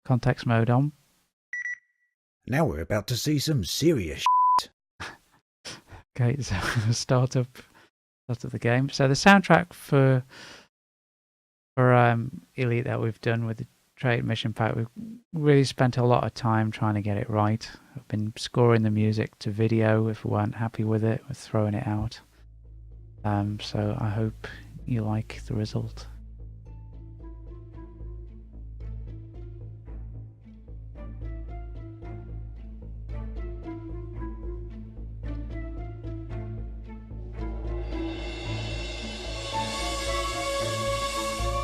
context mode on. Now we're about to see some serious shit. Okay, so start up the game. So the soundtrack for Elite that we've done with the trade mission pack, we've really spent a lot of time trying to get it right. I've been scoring the music to video. If we weren't happy with it, we're throwing it out. So I hope you like the result.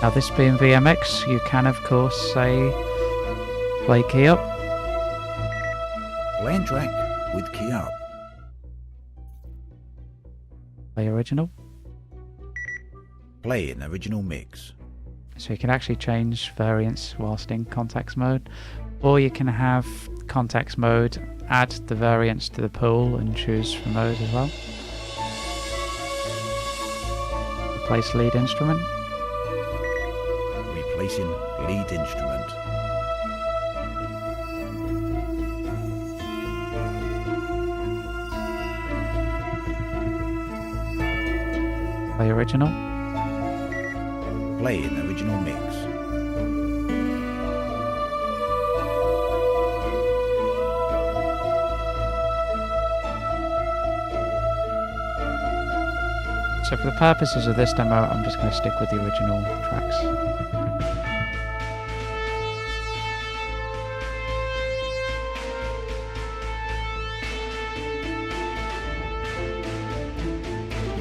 Now this being VMX, you can of course say play key up. Playing track with key up. Play original. Play an original mix. So you can actually change variants whilst in context mode, or you can have context mode, add the variants to the pool and choose from those as well. Replace lead instrument. Replacing lead instrument. Play original. Play an original mix. So for the purposes of this demo, I'm just going to stick with the original tracks.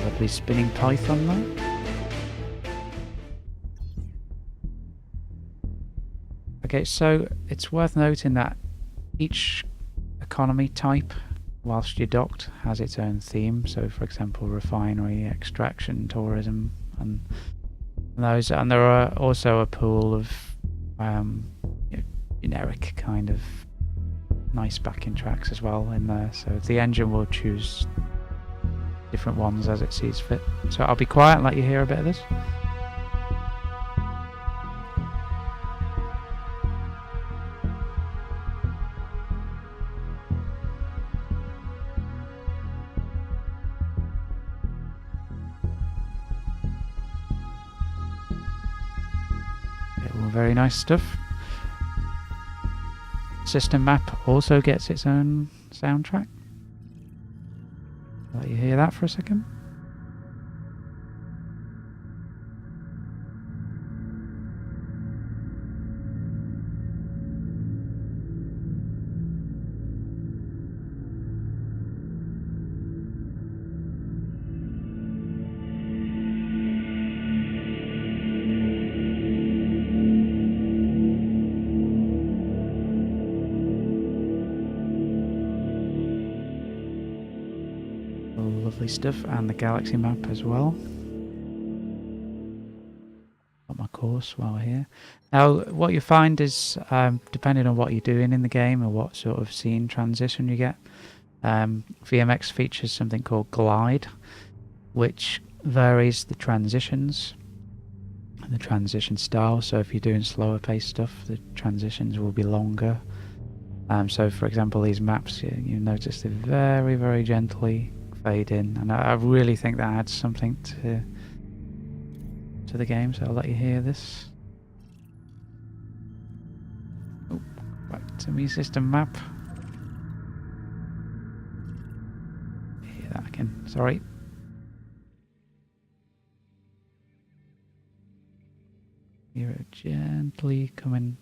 Lovely spinning python there. Okay, so it's worth noting that each economy type, whilst you're docked, has its own theme. So for example, refinery, extraction, tourism, and those. And there are also a pool of generic kind of nice backing tracks as well in there. So the engine will choose different ones as it sees fit. So I'll be quiet and let you hear a bit of this. Very nice stuff. System map also gets its own soundtrack. Let you hear that for a second. Lovely stuff, and the galaxy map as well. Got my course while we're here. Now, what you find is, depending on what you're doing in the game or what sort of scene transition you get, VMX features something called Glide, which varies the transitions and the transition style. So if you're doing slower paced stuff, the transitions will be longer. So for example, these maps, you notice they very, very gently fade in, and I really think that adds something to the game. So I'll let you hear this. Oh, back to me system map. Hear that again, sorry. Hear it gently coming.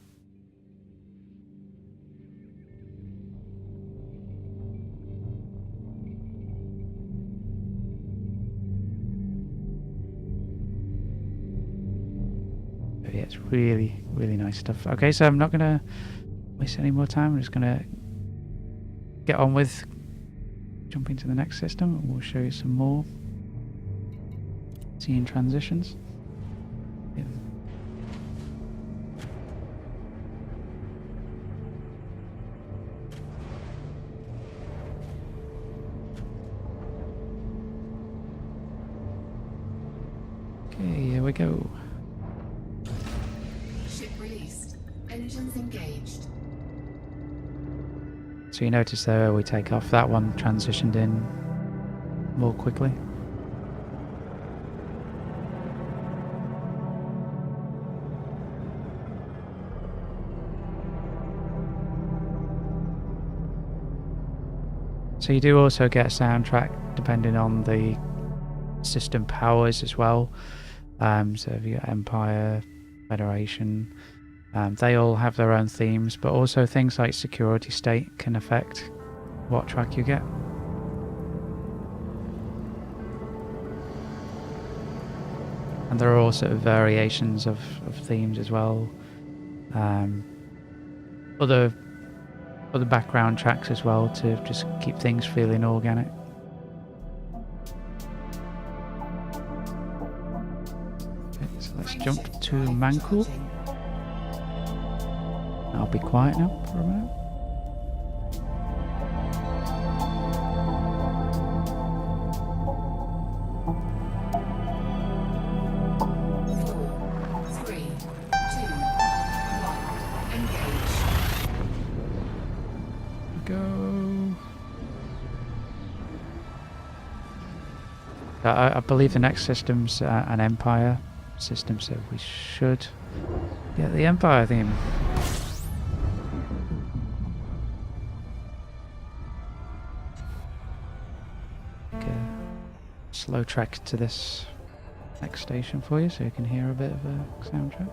Yeah, it's really, really nice stuff. Okay, so I'm not going to waste any more time. I'm just going to get on with jumping to the next system, and we'll show you some more scene transitions. Yeah. Okay, here we go. Ship released. Engines engaged. engaged. So you notice there we take off, that one transitioned in more quickly. So you do also get a soundtrack depending on the system powers as well. So if you got Empire, Federation, they all have their own themes, but also things like security state can affect what track you get. And there are all sort of variations of themes as well. Other background tracks as well to just keep things feeling organic. Okay, so let's jump to Mankul. I'll be quiet now for a minute. I believe the next system's an Empire system, so we should get the Empire theme. Okay. Slow track to this next station for you so you can hear a bit of a soundtrack.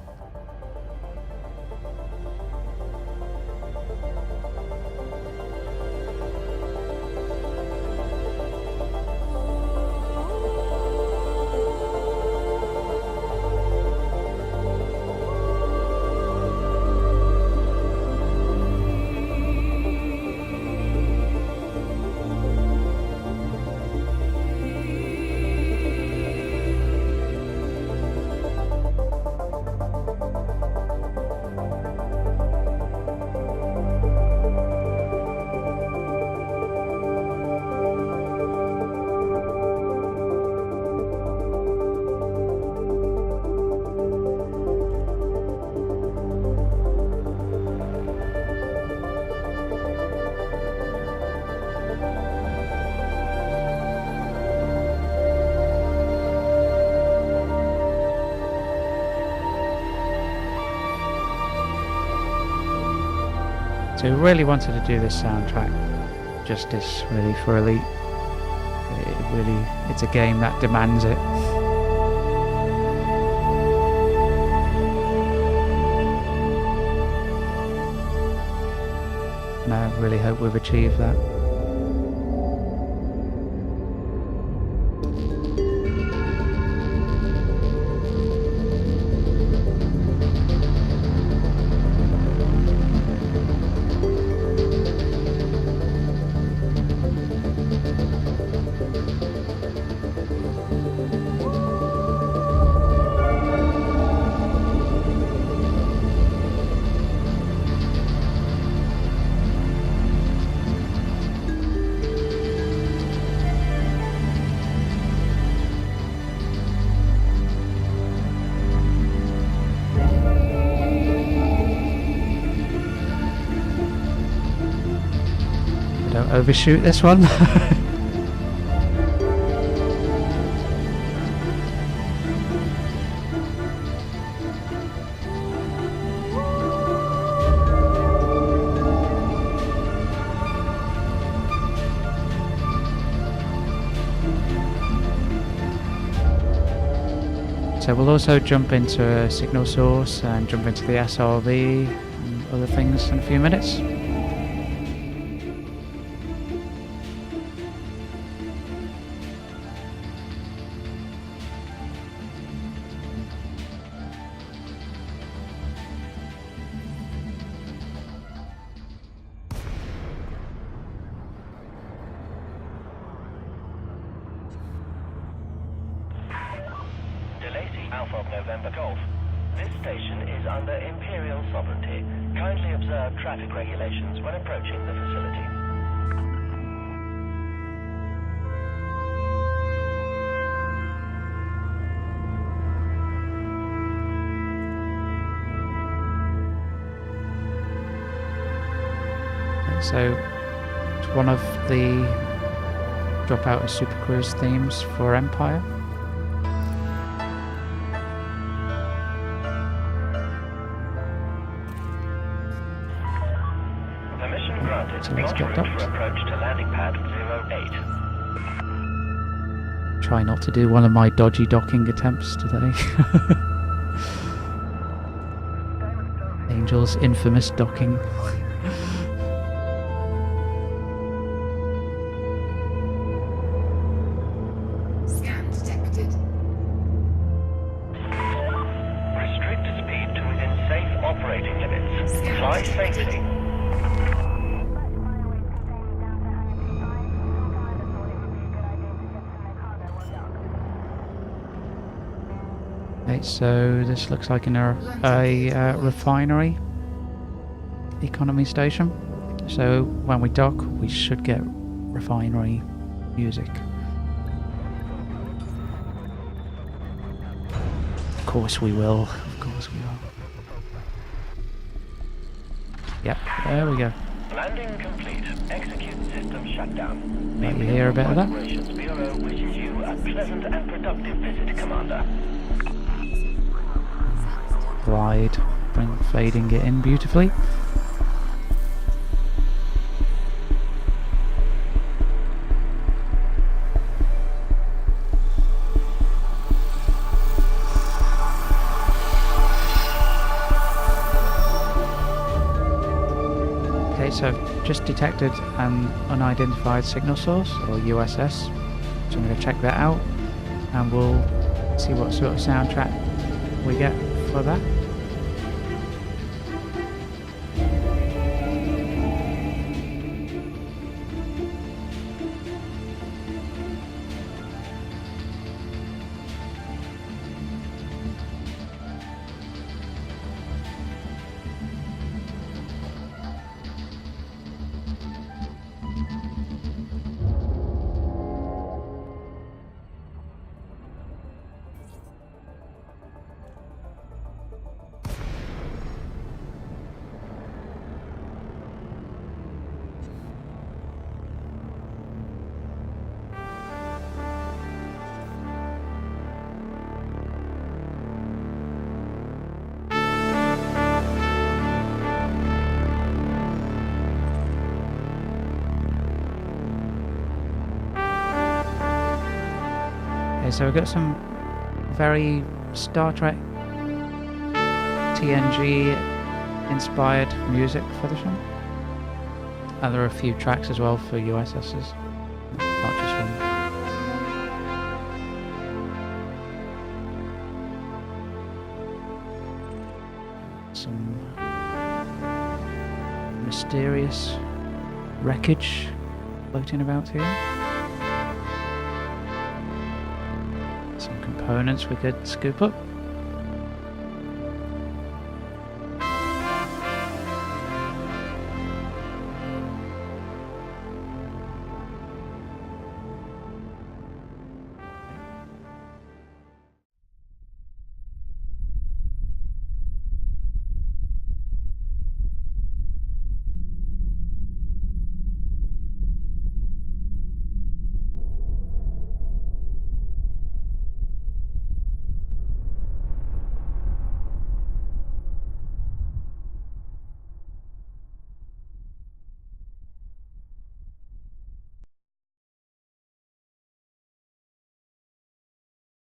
So we really wanted to do this soundtrack justice, really, for Elite. It's a game that demands it. And I really hope we've achieved that. Don't overshoot this one. So we'll also jump into a signal source and jump into the SRV and other things in a few minutes. Alpha of November Golf. This station is under Imperial sovereignty. Kindly observe traffic regulations when approaching the facility. So it's one of the Dropout of Super Cruise themes for Empire. Permission granted. So let's get Launch route docked. for approach to landing pad 08. Try not to do one of my dodgy docking attempts today. Angel's infamous docking. Scan detected. Restrict speed to within safe operating limits. Scan Fly detected. safely. Okay, so this looks like a refinery economy station. So when we dock, we should get refinery music. Of course we will. Of course we will. Yep, there we go. Landing complete. Execute system shutdown. Right, you hear a bit of that? Operations Bureau wishes you a pleasant and productive visit, Commander. Glide, fading it in beautifully. Okay, so I've just detected an unidentified signal source, or USS. So I'm going to check that out, and we'll see what sort of soundtrack we get for that. Okay, so we've got some very Star Trek TNG inspired music for the show. And there are a few tracks as well for USS's, not just one. Some mysterious wreckage floating about here. Some components we could scoop up.